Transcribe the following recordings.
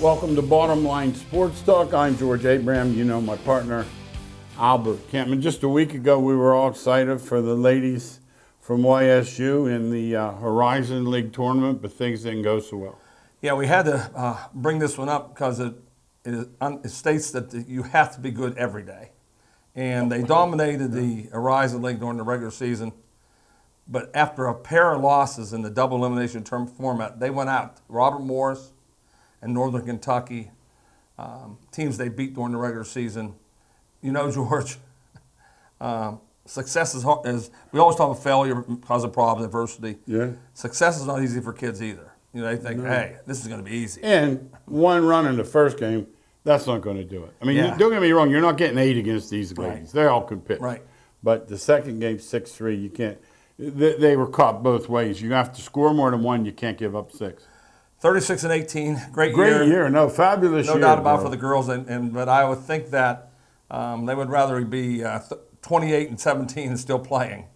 Welcome to Bottom Line Sports Talk. I'm George Abraham. You know my partner, Albert Campman. Just a week ago, we were all excited for the ladies from YSU in the Horizon League tournament, but things didn't go so well. Yeah, we had to bring this one up because it states that you have to be good every day. And they dominated the Horizon League during the regular season. But after a pair of losses in the double elimination term format, they went out. Robert Morris and Northern Kentucky, teams they beat during the regular season. You know, George, success is we always talk about failure because of problems, adversity. Yeah. Success is not easy for kids either. You know, they think, hey, this is going to be easy. And one run in the first game, that's not going to do it. I mean, don't get me wrong, you're not getting 8 against these ladies. Right. They all could pitch. Right. But the second game, 6-3, you can't. They were caught both ways. You have to score more than one. You can't give up 6. 36-18, great year. No, fabulous year. No doubt about it for the girls. But I would think that they would rather be 28-17 and still playing.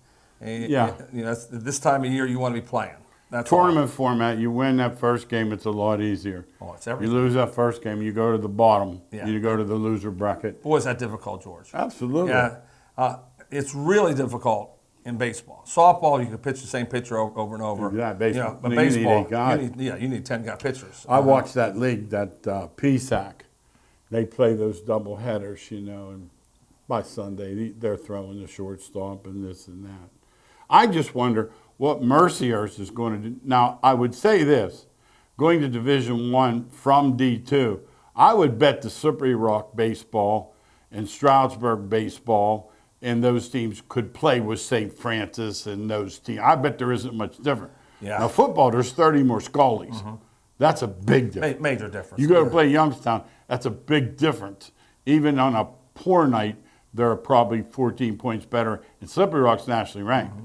Yeah. You know, this time of year you want to be playing. That's tournament format, you win that first game, it's a lot easier. Oh, it's everything. You lose that first game, you go to the bottom. Yeah. You go to the loser bracket. Boy, is that difficult, George. Absolutely. Yeah. It's really difficult in baseball. Softball, you can pitch the same pitcher over and over. Yeah, baseball. You know, but You baseball, need 8 guys. you need 10 guy pitchers. I watched that league, that PSAC. They play those double headers, you know, and by Sunday they're throwing the shortstop and this and that. I just wonder what Mercyhurst is going to do. Now, I would say this, going to Division I from D2, I would bet the Slippery Rock baseball and Stroudsburg baseball and those teams could play with St. Francis and those teams. I bet there isn't much different. Yeah. Now, football, there's 30 more Scullies. Mm-hmm. That's a big difference. Major difference. You go to play Youngstown, that's a big difference. Even on a poor night, they're probably 14 points better, and Slippery Rock's nationally ranked. Mm-hmm.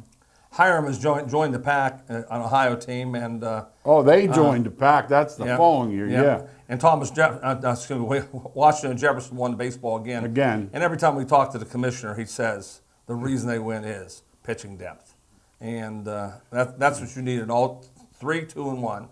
Hiram has joined the pack, an Ohio team, and they joined the pack. That's the following year, yeah. And Washington and Jefferson won the baseball again. Again. And every time we talk to the commissioner, he says the reason they win is pitching depth, and that's what you need in all 3, 2, and 1.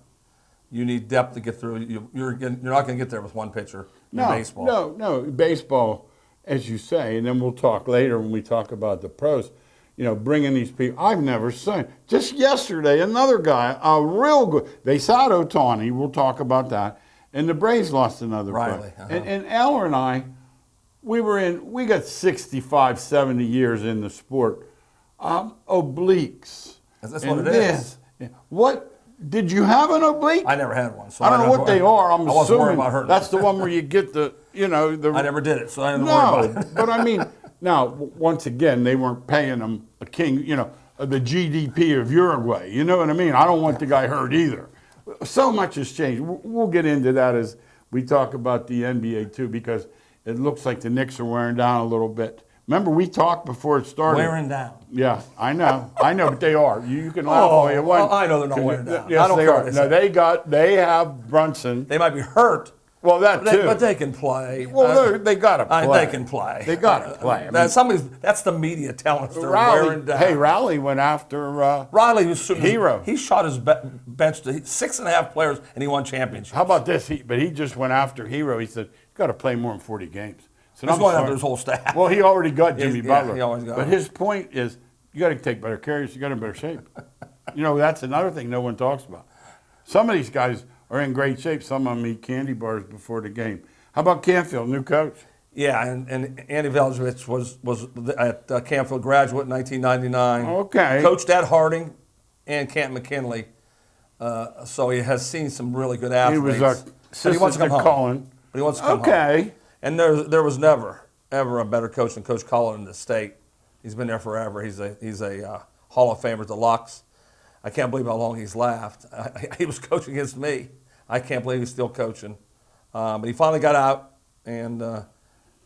You need depth to get through. You're not going to get there with one pitcher in baseball. No, baseball, as you say, and then we'll talk later when we talk about the pros. You know, bringing these people. I've never seen. Just yesterday, another guy, a real good. They sat Otani. We'll talk about that. And the Braves lost another Riley. player. And Eller and I, we got 65, 70 years in the sport. Obliques. That's what it is. What? Did you have an oblique? I never had one. So I don't know what they are. I wasn't worried about hurting. That's the one where you get the. I never did it, so I didn't worry about it. But I mean. Now, once again, they weren't paying him the GDP of Uruguay. You know what I mean? I don't want the guy hurt either. So much has changed. We'll get into that as we talk about the NBA too, because it looks like the Knicks are wearing down a little bit. Remember, we talked before it started. Wearing down. Yeah, I know, but they are. You can laugh all you want. I know they're not wearing down. Yes, I don't they care are. No, they have Brunson. They might be hurt. Well, that too. But they can play. Well, they got to play. They can play. They got to play. That's the media telling us they're wearing down. Hey, Riley went after Riley was Hero. He shot his bench to 6.5 players, and he won championships. How about this? But he just went after Hero. He said, "You got to play more than 40 games." So he's going after his whole staff. Well, he already got Jimmy Butler. He always got but him. His point is, you got to take better care of you. You got in better shape. That's another thing no one talks about. Some of these guys are in great shape. Some of them eat candy bars before the game. How about Canfield, new coach? Yeah, and Andy Veljevich was at Canfield, graduate in 1999. Okay. Coached at Harding and Camp McKinley, so he has seen some really good athletes. He was assistant to Cullen. But he wants to come home. And there was never, ever a better coach than Coach Cullen in the state. He's been there forever. He's a Hall of Famer at the Lux. I can't believe how long he's left. He was coaching against me. I can't believe he's still coaching. But he finally got out, and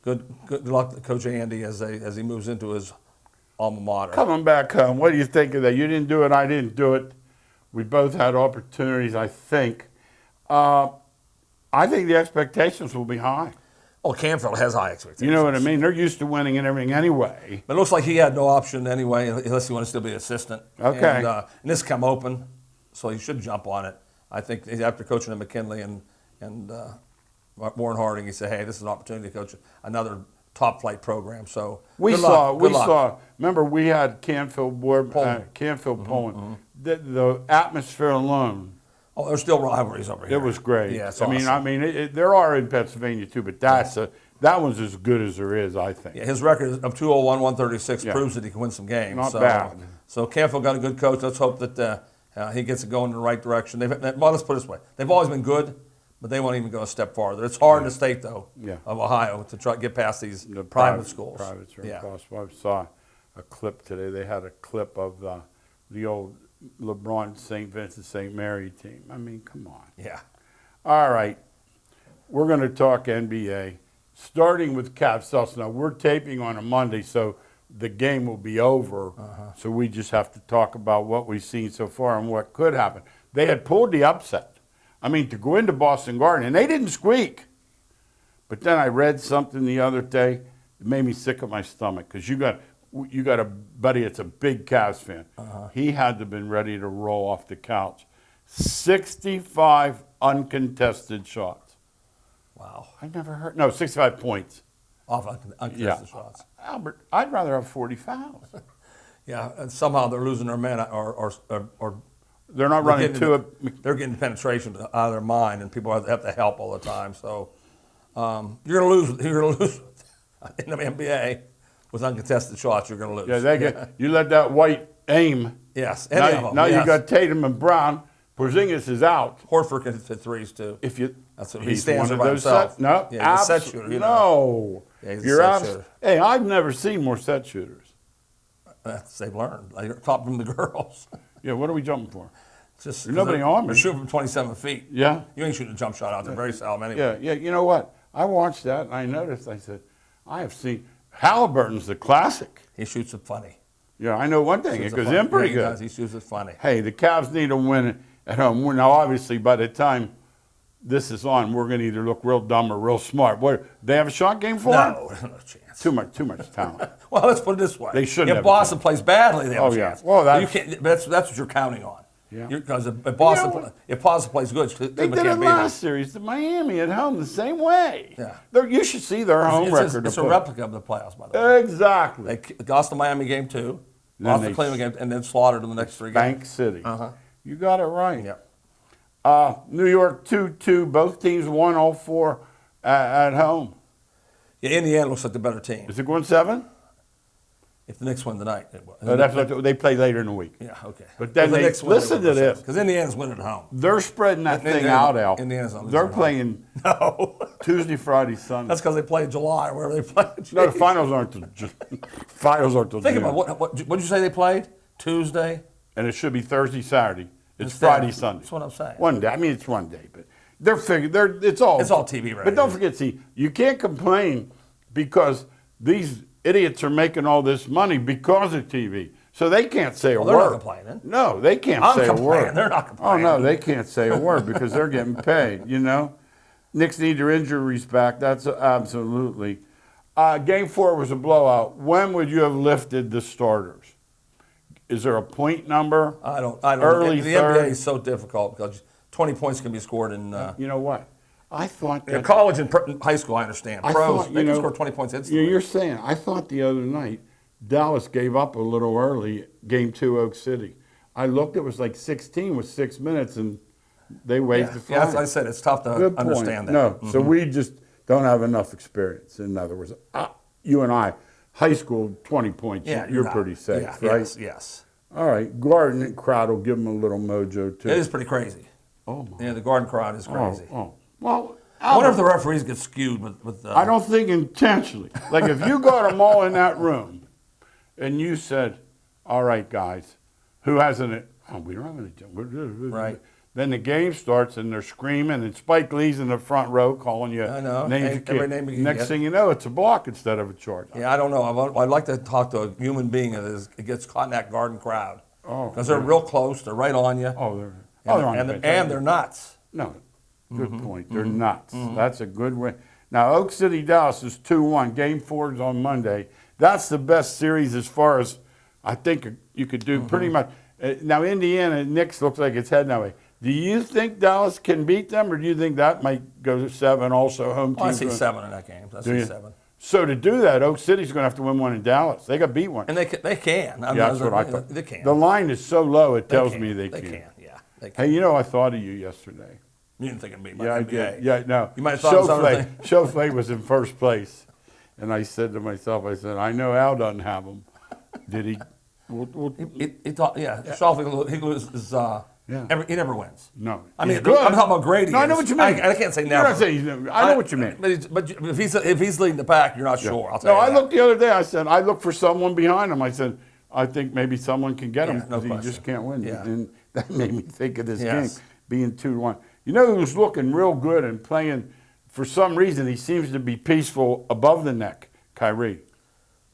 good luck to Coach Andy as he moves into his alma mater. Coming back home, what do you think of that? You didn't do it, I didn't do it. We both had opportunities, I think. I think the expectations will be high. Oh, Canfield has high expectations. You know what I mean? They're used to winning and everything anyway. But it looks like he had no option anyway, unless he wanted to still be an assistant. Okay. And this come open, so he should jump on it. I think after coaching at McKinley and Warren Harding. He said, "Hey, this is an opportunity to coach another top flight program." So We good saw, luck. we Good luck. saw. Remember, we had Canfield, Canfield, Poland. The atmosphere alone, Oh, there's still rivalries over here. it was great. Yeah, it's I awesome. mean, there are in Pennsylvania too, but that one's as good as there is, I think. Yeah, his record of 201, 136 Yeah. proves that he can win some games. Not so, bad. So Canfield got a good coach. Let's hope that he gets it going in the right direction. Well, let's put it this way: they've always been good, but they won't even go a step farther. It's hard in the state, though, of Ohio, to try to get past these private schools. Privates are Yeah. impossible. I saw a clip today. They had a clip of the old LeBron St. Vincent St. Mary team. I mean, come on. Yeah. All right. We're going to talk NBA, starting with Cavs Celtics. Now, we're taping on a Monday, so the game will be over. So we just have to talk about what we've seen so far and what could happen. They had pulled the upset. I mean, to go into Boston Garden, and they didn't squeak. But then I read something the other day that made me sick at my stomach, because you got a buddy that's a big Cavs fan. He had to have been ready to roll off the couch. 65 uncontested shots. Wow. I never heard. No, 65 points. Off uncontested shots. Albert, I'd rather have 40 fouls. Yeah, and somehow they're losing their men, or They're not running to it. They're getting penetration out of their mind, and people have to help all the time. So you're going to lose. You're going to lose in the NBA with uncontested shots. You're going to lose. Yeah, you let that White aim. Yes. Now you got Tatum and Brown. Porzingis is out. Horford can hit threes too. That's what he stands there by himself. No, yeah, he's a set shooter. You know. No, Yeah, he's a set shooter. Hey, I've never seen more set shooters. They've learned. They're top from the girls. Yeah, what are we jumping for? Just There's nobody on me. They're shooting from 27 feet. Yeah. You ain't shooting a jump shot out there. Very seldom anyway. Yeah. You know what? I watched that and I noticed. I said, I have seen Halliburton's the classic. He shoots it funny. Yeah, I know one thing. It goes in pretty good. He shoots it funny. Hey, the Cavs need to win at home. Now, obviously, by the time this is on, we're going to either look real dumb or real smart. What? They have a shot game for it? No chance. Too much talent. Well, let's put it this way: They shouldn't if have Boston plays badly, they have a yeah. chance. Well, you can't. That's what you're counting on. Yeah. Because if Boston plays good, They did it last series to Miami at home the same way. Yeah. You should see their home record. It's a replica of the playoffs, by the way. Exactly. They lost the Miami game 2, Then lost the they Cleveland game, and then slaughtered them the next 3 games. Bank City. You got it right. Yeah. New York 2-2. Both teams won all 4 at home. Yeah, Indiana looks like the better team. Is it going 7? If the Knicks win tonight, They play later in the week. Yeah, okay. But then listen to this. Because Indiana's winning at home. They're spreading that thing out, Al. Indiana's not losing They're at home. playing Tuesday, Friday, Sunday. That's because they play in July, wherever they play. No, the finals aren't till Think June. about what did you say they played? Tuesday? And it should be Thursday, Saturday. It's Friday, Sunday. That's what I'm saying. One day. I mean, it's one day, but they're figuring. It's all TV ready. But don't forget, see, you can't complain because these idiots are making all this money because of TV. So they can't say a word. They're not complaining. No, they can't I'm say a complaining. word. They're not complaining. Oh no, they can't say a word because they're getting paid. You know, Knicks need their injuries back. That's absolutely. Game 4 was a blowout. When would you have lifted the starters? Is there a point number? I don't. Early the third? NBA is so difficult because 20 points can be scored in. You know what? I thought that college and high school, I understand. Pros, thought, they can score 20 points instantly. You're saying, I thought the other night Dallas gave up a little early, game 2, Oak City. I looked, it was like 16 with 6 minutes, and they waved the flag. Yeah, as I said, it's tough to Good point. understand that. No, so we just don't have enough experience. In other words, you and I, high school, 20 points, you're pretty safe, right? Yes. All right, Garden crowd will give them a little mojo, too. It is pretty crazy. Oh, my. Yeah, the Garden crowd is crazy. Well, I wonder if the referees get skewed with I don't think intentionally. Like if you got them all in that room and you said, all right, guys, who hasn't, we don't have any, Right. Then the game starts and they're screaming and Spike Lee's in the front row calling you I know. names you Every can't. name you can Next get. thing you know, it's a block instead of a charge. Yeah, I don't know. I'd like to talk to a human being that gets caught in that Garden crowd. Oh, Because they're real close. They're right on you. They're on the And they're nuts. No, good point. They're nuts. That's a good win. Now, Oak City, Dallas is 2-1. Game 4 is on Monday. That's the best series as far as I think you could do pretty much. Now, Indiana, Knicks looks like it's heading that way. Do you think Dallas can beat them, or do you think that might go to 7? Also, home Well, I teams. see 7 in that game. I see 7. So to do that, Oak City's going to have to win one in Dallas. They got to beat one. And they can. I mean, Yeah, that's what I thought. They can. The line is so low, it tells me they They can. can, yeah. They can. Hey, you know, I thought of you yesterday. You didn't think of me, my Yeah, I NBA. did. Yeah, no. You might have thought of some other thing. Chauffeur was in first place. And I said to myself, I know Al doesn't have them. Did he? He thought, yeah. Schauffele, he loses. Yeah. He never wins. No. I mean, He's good. I'm talking about Grady. No, I know what you mean. I can't say You're never. not saying I know what you mean. But if he's leading the pack, you're not sure. I'll tell No, you I that. looked the other day. I said, I looked for someone behind him. I said, I think maybe someone can get him Yeah, no because he question. just can't win. Yeah. And that made me think of this Yes. game being 2-1. You know who's looking real good and playing, for some reason, he seems to be peaceful above the neck? Kyrie.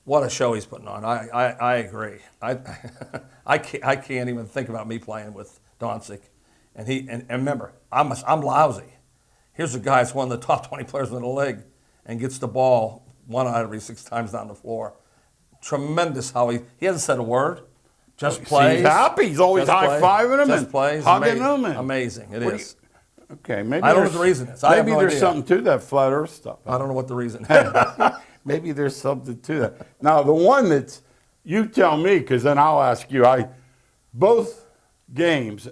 What a show he's putting on. I agree. I can't even think about me playing with Doncic. And remember, I'm lousy. Here's a guy that's one of the top 20 players in the league and gets the ball 1 out of every 6 times down the floor. Tremendous how he hasn't said a word. Just plays. He's happy. He's always Just high-fiving him Just and plays. hugging him. And Amazing. It is. Okay, maybe I don't know there's- what the reason is. I have Maybe no there's idea. something to that flat Earth stuff. I don't know what the reason is. Maybe there's something to that. Now, the one that's, you tell me, because then I'll ask you. Both games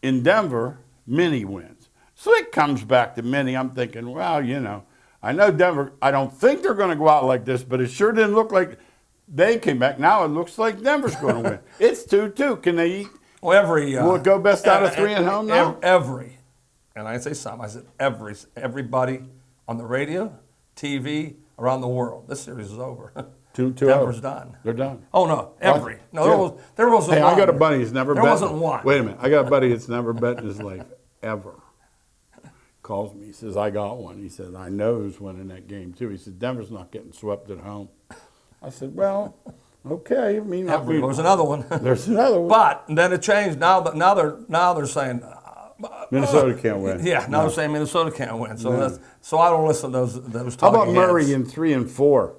in Denver, Minnie wins. So it comes back to Minnie. I'm thinking, well, you know, I know Denver, I don't think they're going to go out like this, but it sure didn't look like they came back. Now it looks like Denver's going to win. It's 2-2. Can they eat? Well, Will it go best out of 3 at home now? Every, and I didn't say some, I said everybody on the radio, TV, around the world. This series is over. 2-2. Denver's done. They're done. Oh no, every. No, Yeah. there wasn't Hey, one. I got a buddy who's never bet. There wasn't one. Wait a minute. I got a buddy that's never bet in his life, ever. Calls me. He says, I got one. He said, I know who's winning that game, too. He said, Denver's not getting swept at home. I said, well, okay. I mean, There was another one. there's another one. But then it changed. Now they're saying Minnesota can't win. yeah. Now they're saying Minnesota can't win. So so I don't listen to those. How about talking Murray heads. in 3 and 4?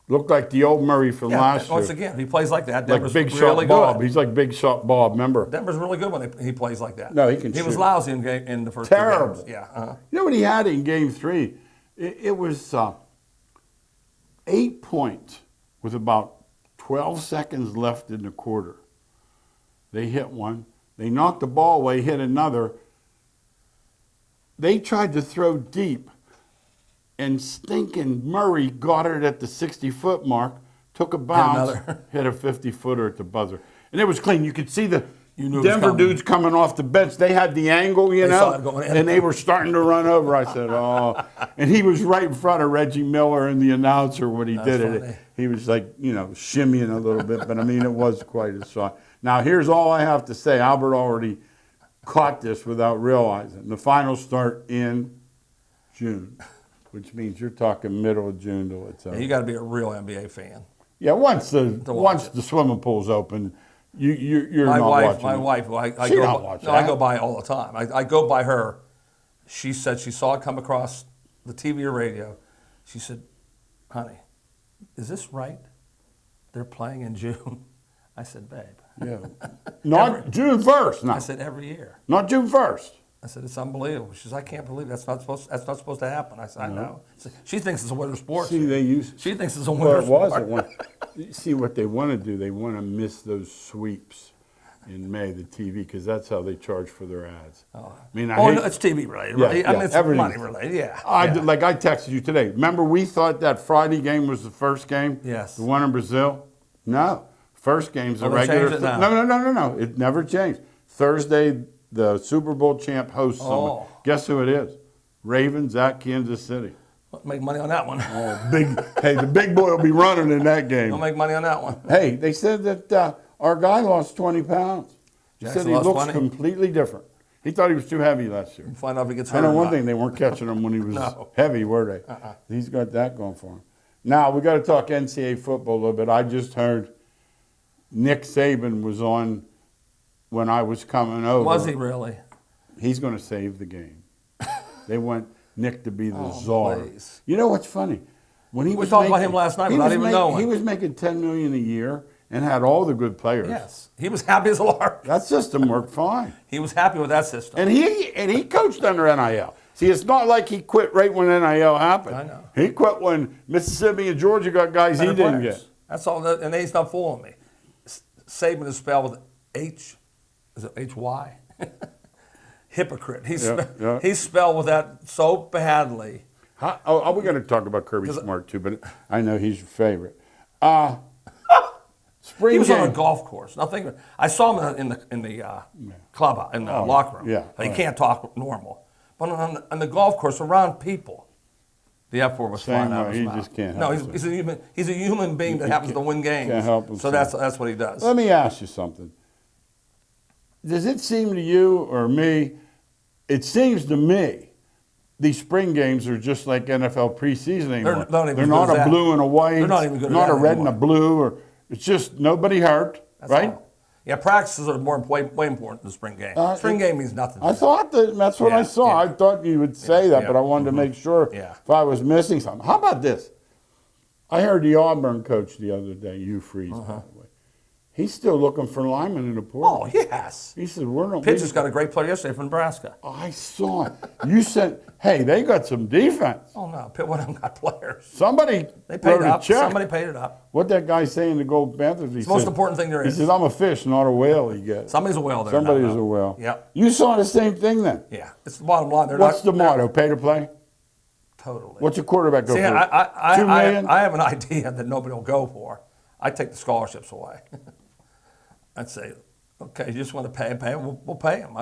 Looked like the old Murray from Yeah, last once year. again, if he plays like that, Like Denver's Big Shot really Bob. good. He's like Big Shot Bob, remember? Denver's really good when he plays like that. No, he can He was shoot. lousy in the first Terrible. 2 games. Yeah. You know what he had in Game 3? It was 8 points with about 12 seconds left in the quarter. They hit one. They knocked the ball away, hit another. They tried to throw deep, and stinking Murray got it at the 60-foot mark, took a bounce, another. hit a 50-footer at the buzzer. And it was clean. You could see the You knew it was Denver coming. dudes coming off the bench. They had the angle, you They know, saw it going in. and they were starting to run over. I said, oh. And he was right in front of Reggie Miller and the announcer when he did funny. it. He was like, you know, shimmying a little bit. But, I mean, it was quite a shot. Now, here's all I have to say. Albert already caught this without realizing. The finals start in June, which means you're talking middle of June till it's over. You got to be a real NBA fan. Yeah, once watch the swimming pool's open, you're My not wife, watching. my it. wife, who I She go don't by, watch no, I that. go by all the time. I go by her. She said she saw it come across the TV or radio. She said, "Honey, is this right? They're playing in June." I said, "Babe." Yeah. Not June 1st, no. I said, "Every year." Not June 1st. I said, "It's unbelievable." She says, "I can't believe that's not supposed to happen." I said, "I know." She thinks it's a winter sport. See, they used. She thinks it's a Well, winter it was. sport. It was. See what they want to do. They want to miss those sweeps in May, the TV, because that's how they charge for their ads. I mean, I Oh, hate, no, it's TV related, Yeah, right? I yeah, mean, it's everything. money related. Yeah. I yeah. did, like I texted you today. Remember, we thought that Friday game was the first game. Yes. The one in Brazil. No, first game's a Oh, they regular. changed it now. No. It never changed. Thursday, the Super Bowl champ hosts someone. Oh. Guess who it is? Ravens at Kansas City. Make money on that one. Oh, big! Hey, the big boy will be running in that game. Don't make money on that one. Hey, they said that our guy lost 20 pounds. He Jackson said he lost looks 20? completely different. He thought he was too heavy last year. Find out if he gets hurt. I know or one not. thing, they weren't catching him when he was No. heavy, were they? He's got that going for him. Now, we got to talk NCAA football a little bit. I just heard Nick Saban was on when I was coming over. Was he really? He's going to save the game. They want Nick to be the Oh, czar. please. You know what's funny? When he We was talked about him last night he without was even make- knowing. He was making $10 million a year, and had all the good players. Yes, he was happy as a lark. That system worked fine. He was happy with that system. And he coached under NIL. See, it's not like he quit right when NIL happened. I know. He quit when Mississippi and Georgia got guys he didn't Players. get. That's all. And he's not fooling me. Saban is spelled with H. Is it H-Y? Hypocrite. He's spelled with that so badly. We're going to talk about Kirby Smart too, but I know he's your favorite. Spring He was game. on a golf course. Nothing. I saw him in the club in the locker room. yeah, He right. can't talk normal. But on the golf course around people, the F word was flying out of his He mouth. just can't No, help he's a human. He's a human being that happens to win games. can't help So himself. that's what he does. Let me ask you something. Does it seem to you or me, it seems to me, these spring games are just like NFL preseason anymore. not even They're as not good as a that. blue and a white. They're not even good as not that a red and a anymore. blue. Or it's just nobody hurt, That's right? all. Yeah, practices are way important than the spring game. Spring game means nothing. I thought that's what I Yeah, saw. yeah. I thought you would say that, yeah. but I wanted to make sure Yeah. if I was missing something. How about this? I heard the Auburn coach the other day, Hugh Freeze, by the way. He's still looking for linemen in the portal. Oh, yes. He said, "We're not." Pitcher's got a great player yesterday from Nebraska. I saw it. You said, "Hey, they got some defense." Oh, no. Pitt one of them got players. Somebody They paid wrote a up. check. Somebody paid it up. What that guy saying to Gold Panthers? It's the most important thing there He is. says, "I'm a fish, not a whale." He gets. Somebody's a whale there. Somebody's No. a whale. Yep. You saw the same thing then. Yeah. It's the bottom line. They're What's not, the motto? Pay to play. Totally. What's your quarterback go See, for? I 2 million. have an idea that nobody will go for. I take the scholarships away. I'd say, okay, you just want to pay them, we'll pay them.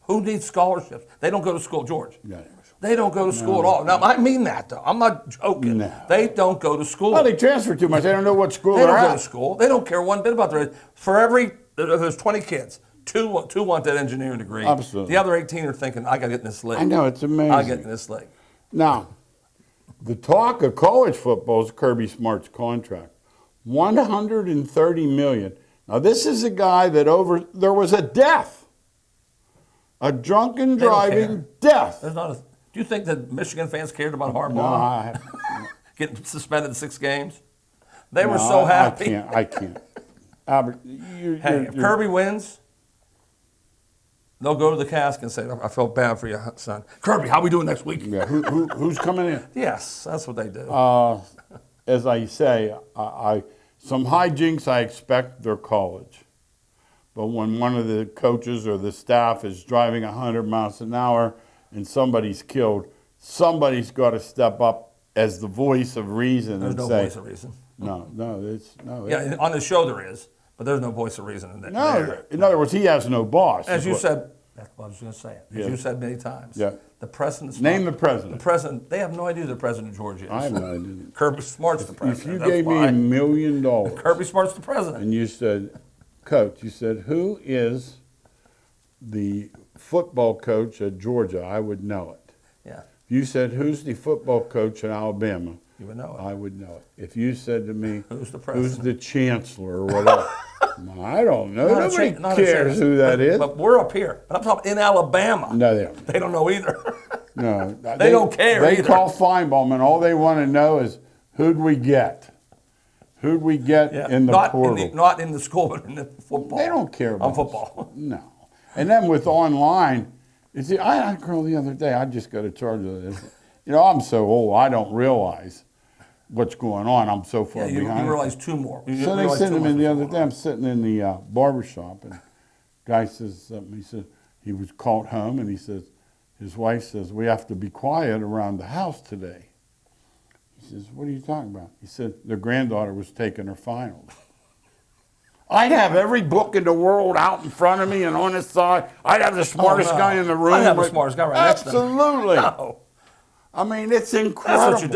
Who needs scholarships? They don't go to school, George. Yeah. They don't go to school at all. Now, I mean that, though. I'm not joking. No. They don't go to school. Well, they transfer too much. They don't know what school They they're don't go at. to school. They don't care one bit about their. For every, there's 20 kids. Two want that engineering degree. Absolutely. The other 18 are thinking, I got to get in this league. I know, it's amazing. I get in this league. Now, the talk of college football is Kirby Smart's contract. $130 million. Now, this is a guy that there was a death. A drunken They don't driving death. There's not a. Do you think that Michigan fans cared about No, Harbaugh I, getting suspended 6 games? They were no, so happy. I can't. Albert, you're, Hey, if Kirby wins, they'll go to the cask and say, I felt bad for you, son. Kirby, how we doing next week? yeah, who's coming in? Yes, that's what they do. As I say, some hijinks I expect they're college. But when one of the coaches or the staff is driving 100 miles an hour and somebody's killed, somebody's got to step up as the voice of reason There's and no say, voice of reason. no. Yeah, on the show there is, but there's no voice of reason in there. No, in other words, he has no boss. As is you what- said, that's what I was going to say. As Yeah. you said many times. Yeah. The president's Name not- the president. The president. They have no idea who the president of Georgia is. I have no idea. Kirby Smart's the If president. you That's gave me why. $1 million Kirby Smart's the president. and you said, Coach, you said, who is the football coach at Georgia? I would know it. Yeah, If you said, who's the football coach in Alabama? you would know it. I would know it. If you said to me, Who's the who's president? the chancellor or whatever, I don't know. Not a Nobody chance- not a cares chance. who that is. But we're up here. But I'm talking in Alabama. No, they don't. They don't know either. No, They don't care They either. call Feinbaum, and all they want to know is who'd we get? Who'd we get in the portal? Not in the school, but in the football. They don't care about on football. No. And then with online, you see, I had a girl the other day, I just got a charge of this. You know, I'm so old, I don't realize what's going on. I'm so far Yeah, you behind. realize 2 more. You So they realize sent 2 him more in the things other day. I'm sitting in the barber shop, and guy says something. He said he was called home, and he says his wife says we have to be quiet around the house today. He says, "What are you talking about?" He said their granddaughter was taking her finals. I'd have every book in the world out in front of me and on this side. I'd have the smartest no. guy in the room. I'd have the smartest guy right next to me. Absolutely. No. I mean, it's incredible. That's what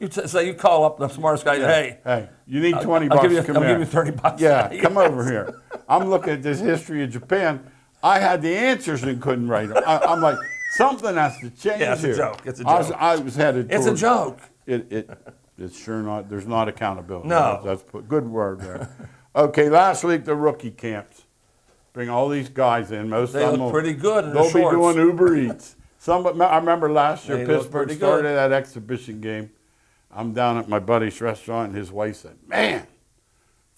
you do. You call up the smartest guy. Hey, you need 20 I'll bucks. give you, come I'll here. give you 30 bucks. Yeah, come over here. I'm looking at this history of Japan. I had the answers and couldn't write them. I'm like, something has to change Yeah, it's a here. joke. It's a joke. I was headed It's a towards- joke. It's sure not. There's not accountability. No. That's good word there. Okay, last week the rookie camps. Bring all these guys in. Most They of them look will- pretty good in They'll their be shorts. doing Uber Eats. I remember last year They look Pittsburgh pretty started good. that exhibition game. I'm down at my buddy's restaurant, and his wife said, "Man,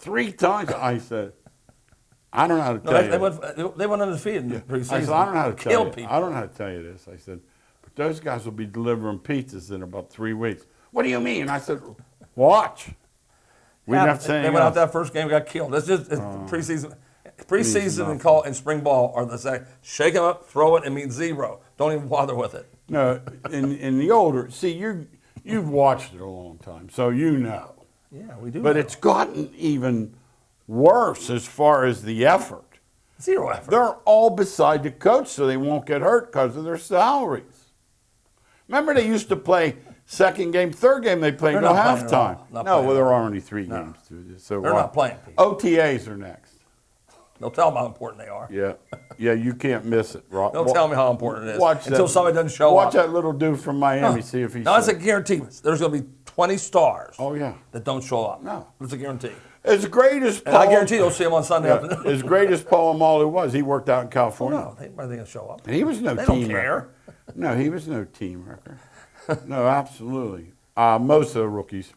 3 times. I said, I don't know how to tell No, you. they went undefeated in the preseason. I said, I don't know how to tell Kill you. people. I don't know how to tell you this. I said, but those guys will be delivering pizzas in about 3 weeks. What do you mean? I said, watch. We didn't have to say They anything went out else. that first game, got killed. It's just preseason. Preseason and spring ball are the same. Shake them up, throw it, and mean zero. Don't even bother with it. No, in the older, see, you've watched it a long time, so you know. Yeah, we do. But know. it's gotten even worse as far as the effort. Zero effort. They're all beside the coach so they won't get hurt because of their salaries. Remember they used to play second game, third game, they played They're no not playing at all. halftime. Not No, playing well, at there all. are only 3 games. So They're not playing, Pete. OTAs are next. They'll tell them how important they are. Yeah. Yeah, you can't miss it. They'll tell me how important it is Watch until that- somebody doesn't show up. Watch that little dude from Miami, see if he's. Now, that's a guarantee. There's going to be 20 stars Oh, yeah. that don't show up. No. It's a guarantee. As great as And I Paul, guarantee you'll see them on Sunday afternoon. as great as Paul Amalu was, he worked out in California. No, they going to show up. And he was no They team don't care. wrecker. No, he was no team wrecker. No, absolutely. Most of the rookies,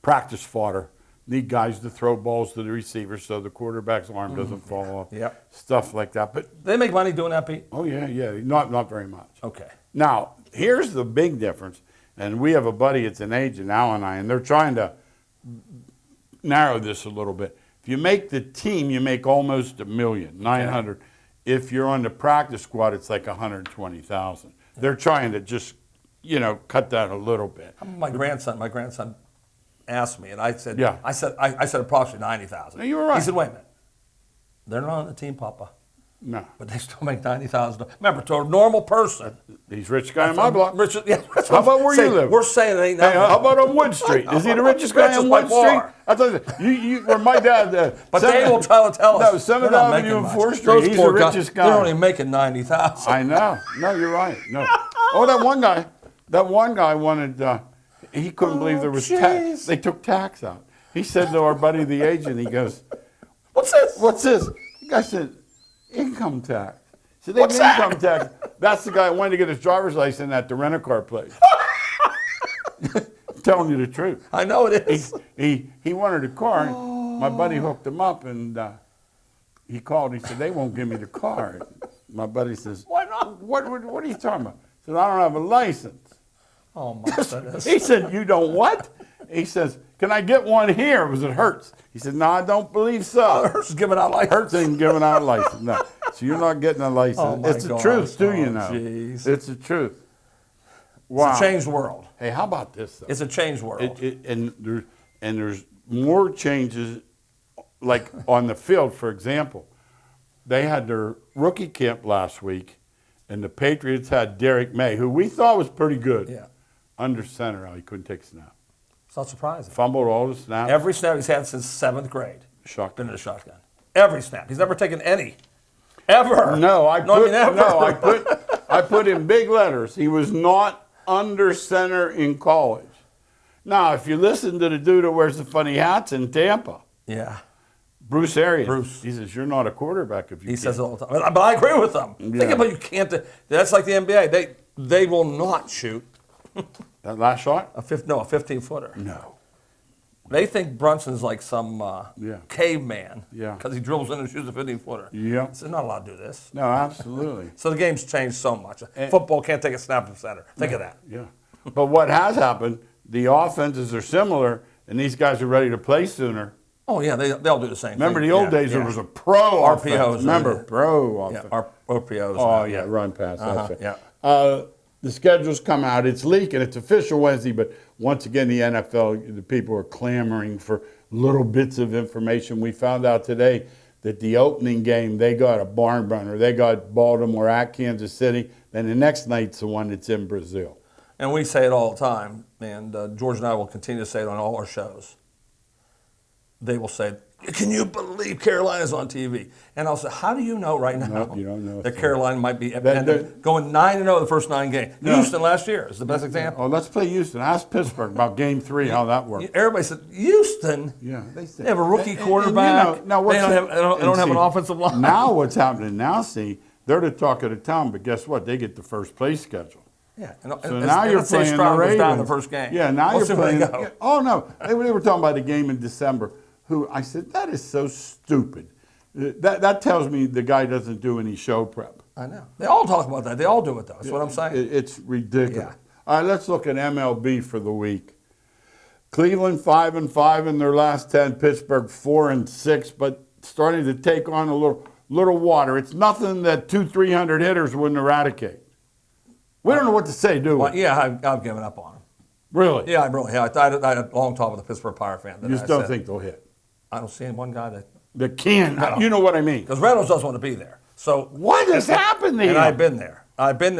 practice fodder, need guys to throw balls to the receivers so the quarterback's arm doesn't fall off. Yep. Stuff like that. But, They make money doing that, Pete? oh, yeah, not very much. Okay. Now, here's the big difference. And we have a buddy, it's an agent, Al and I, and they're trying to narrow this a little bit. If you make the team, you make almost $1 million, 900. If you're on the practice squad, it's like 120,000. They're trying to just, cut that a little bit. My grandson asked me, and I said, Yeah. I said approximately 90,000. No, you were right. He said, wait a minute. They're not on the team, Papa, No, but they still make 90,000. Remember, to a normal person. he's rich guy in my block. Richard, yeah, that's How what about I'm where saying. you live? We're saying it ain't Hey, nothing. how about on Wood Street? Is he the richest guy Richest on by Wood Street? far. I thought you where my dad. But they will try to tell us. No, 7th they're not Avenue making and much. 4th Street. Those He's the poor guys, richest They're guy. only making 90,000. I know. No, you're right. No. Oh, that one guy wanted. He couldn't believe there was tax. jeez. They took tax out. He said to our buddy, the agent, he goes, What's this? "What's this?" The guy said, "Income tax." He said, "They have What's that? income tax." That's the guy who wanted to get his driver's license at the rent-a-car place. I'm telling you the truth. I know it is. He wanted a car. And my buddy hooked him up, and he called. He said, "They won't give me the car." My buddy says, Why not? What are you talking about?" He said, "I don't have a license." Oh, my goodness. He said, "You don't what?" He says, "Can I get one here? Was it Hertz?" He said, "No, I don't believe so." Hertz is giving out license. Hertz ain't giving out a license. No. So you're not getting a license. Oh, my it's the gosh. truth, do you Oh, know? jeez. It's the truth. Wow. It's a changed world. Hey, how about this, though? It's a changed world. And there's more changes, like on the field, for example. They had their rookie camp last week, and the Patriots had Derek May, who we thought was pretty good, Yeah. under center. He couldn't take a snap. It's not surprising. Fumbled all the snaps. Every snap he's had since 7th grade. Shotgun. Been in a shotgun. Every snap. He's never taken any. Ever. No, I ever. I put in big letters. He was not under center in college. Now, if you listen to the dude that wears the funny hats in Tampa, Yeah. Bruce Arians, Bruce. he says, "You're not a quarterback if you He can't." says it all the time. But I agree with him. Yeah. Think about you can't. That's like the NBA. They will not shoot That last shot? a 15-footer. No. They think Brunson's like some Yeah. caveman. Yeah. Because he dribbles in and shoots a 15-footer. Yeah. So they're not allowed to do this. No, absolutely. So the game's changed so much. Football can't take a snap from center. Think of that. Yeah. But what has happened, the offenses are similar, and these guys are ready to play sooner. Oh, yeah, they'll do the same Remember thing. the old Yeah, days, yeah. there was a pro RPOs, offense. Remember, yeah. pro Yeah, offense. our OPOs. Oh, now, yeah, run pass. That's it. yeah. The schedule's come out. It's leaking. It's official Wednesday, but once again, the NFL, the people are clamoring for little bits of information. We found out today that the opening game, they got a barn burner. They got Baltimore at Kansas City. Then the next night's the one that's in Brazil. And we say it all the time, and George and I will continue to say it on all our shows. They will say, "Can you believe Carolina's on TV?" And I'll say, "How do you know right now No, you don't know. that Carolina might be That- going 9-0 the first 9 games?" No. Houston last year is the best example. Oh, let's play Houston. Ask Pittsburgh about Game 3, how that worked. Everybody said Houston. Yeah, they said. They have a rookie And quarterback. now they what's don't have, they don't have an offensive line. Now what's happening now, see, they're the talk of the town, but guess what? They get the first place schedule. Yeah. So now you're let's say playing the Stroud goes Ravens. down the first game. Yeah, now We'll see you're where playing. they go. Oh no, they were talking about the game in December. who I said, that is so stupid. That tells me the guy doesn't do any show prep. I know. They all talk about that. They all do it, though. That's what I'm saying. It's ridiculous. Yeah. All right, let's look at MLB for the week. Cleveland 5-5 in their last 10. Pittsburgh 4-6, but starting to take on a little water. It's nothing that 200-300 hitters wouldn't eradicate. We don't know what to say, do we? Well, yeah, I've given up on them. Really? Yeah, I really have. I had a long talk with a Pittsburgh Pirate fan. You just don't think they'll hit? I don't see one guy that. They can. No. You know what I mean? Because Reynolds doesn't want to be there. So What has happened there? And I've been there. I've been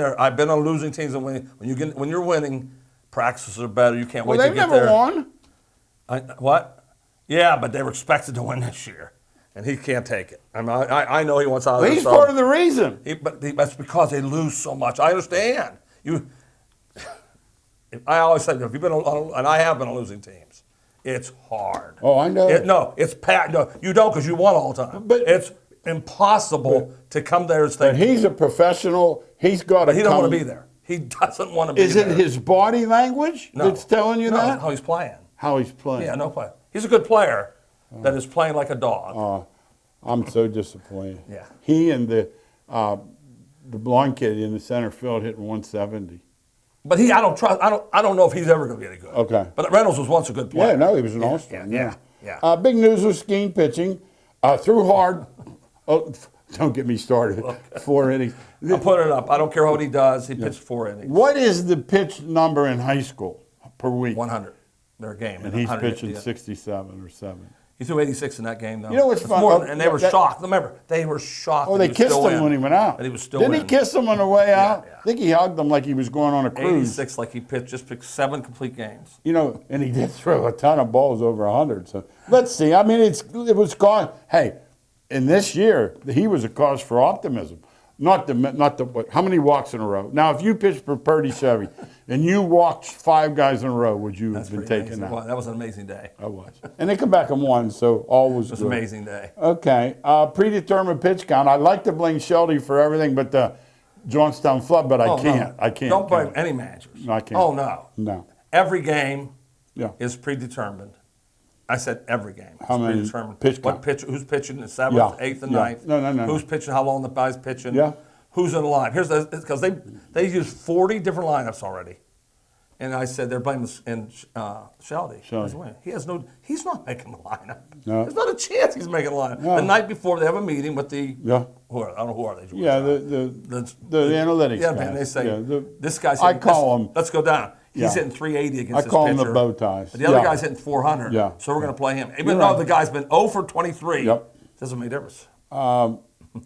on losing teams and winning. When you're winning, practices are better. You can't wait to Well, get they've there. never won. What? Yeah, but they were expected to win this year, and he can't take it. I know he wants out of Well, there. he's part of the reason. But that's because they lose so much. I understand. I always say, if you've been on, and I have been on losing teams, it's hard. Oh, I know. No, you don't because you won all the time. But it's impossible to come there and stay. But he's a professional. He's got to But he don't want to be there. He doesn't want to be Is there. it his body language that's telling you that? How he's playing. How he's playing. Yeah, no play. He's a good player that is playing like a dog. I'm so disappointed. Yeah. He and the blonde kid in the center field hitting 170. But I don't know if he's ever going to be any good. Okay. But Reynolds was once a good player. Yeah, no, he was an all-star. Yeah. Big news with Skeen pitching. Threw hard. Oh, don't get me started. 4 innings. I'll put it up. I don't care what he does. He pitched 4 innings. What is the pitch number in high school per week? 100. Their game. And he's 100, pitching yeah. 67 or 7. He threw 86 in that game, though. You know what's It's fun? more and they were that- shocked. Remember, they were shocked. Oh, that they he was kissed still him in. when he went out. That he was still Didn't in. he kiss him on the way out? Yeah. I think he hugged him like he was going on a cruise. 86, like he just picked 7 complete games. You know, and he did throw a ton of balls over 100. So let's see. I mean, it was gone. Hey, in this year, he was a cause for optimism. Not the how many walks in a row? Now, if you pitched for Purdy Chevy and you walked 5 guys in a row, would you have been taken out? Well, that was an amazing day. I was. And they come back and won, so all was It was good. an amazing day. Okay. Predetermined pitch count. I like to blame Shelby for everything but the Johnstown flood, but I can't. No. I can't. Don't blame any managers. No, I can't. Oh, no. No. Every game Yeah. is predetermined. I said every game. How is many predetermined. pitch What count? pitch? Who's pitching in the 7th, Yeah. 8th, and Yeah. 9th? No. Who's pitching? How long the guy's pitching? Yeah. Who's in the line? Here's because they use 40 different lineups already. And I said they're blaming Sheldy. He's not making the lineup. No. There's not a chance he's making the lineup. No. The night before they have a meeting with the I don't know who are they. Yeah, the analytics Yeah, guys. man, they say Yeah, this guy's. I call him. Let's go down. He's Yeah. hitting 380 against I this call him pitcher. the bow ties. But the other Yeah. guy's hitting 400. Yeah. So we're going to play him. Even You're though right. the guy's been 0 for 23. Yep. Doesn't make a difference.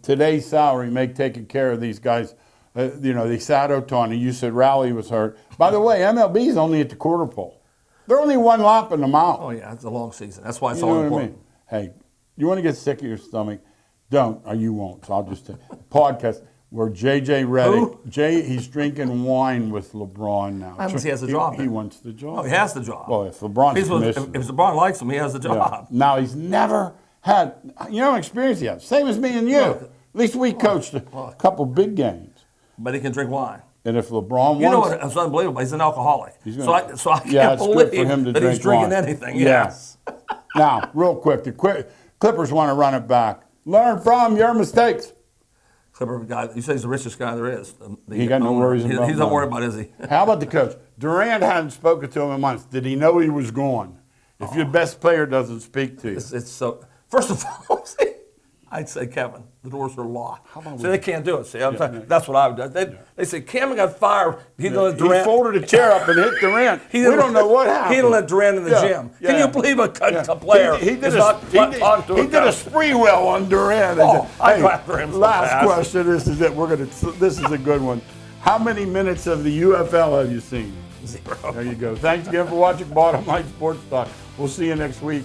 Today's salary make taking care of these guys. They sat Otani. You said Rowley was hurt. By the way, MLB's only at the quarter pole. They're only one lap in the mount. Oh yeah, it's a long season. That's why it's You all know what I important. mean? Hey, you want to get sick of your stomach? Don't, or you won't. So I'll just podcast where JJ Redick, he's drinking wine with LeBron now. That means he has a job He then. wants the job. Oh, he has the job. Well, if LeBron's if commissioner. LeBron likes him, he has the Yeah. job. Now he's never had, experience yet. Same as me and you. Look. At least we coached a couple big games. But he can drink wine. And if LeBron You know wants, what? It's unbelievable. He's an alcoholic. So I can't Yeah, it's believe good for him to that he's drink drinking wine. anything. Yeah. Yes. Now, real quick, the Clippers want to run it back. Learn from your mistakes. Clipper guy. You say he's the richest guy there is. He got no worries about He's not money. worried about, is he? How about the coach? Durant hadn't spoken to him in months. Did he know he was gone? If your best player doesn't speak to you. It's so. First of all, I'd say Kevin. The doors are locked. So they can't do it. See, that's what I would do. They say Kevin got fired. He didn't let Durant. He folded a chair up and hit Durant. We don't know what happened. He didn't let Durant in the gym. Can you believe a player He did is not talking to he did a spree well on Durant. Oh, I Hey, go after him so last fast. question. This is it. This is a good one. How many minutes of the UFL have you seen? 0. There you go. Thanks again for watching Bottom Line Sports Talk. We'll see you next week.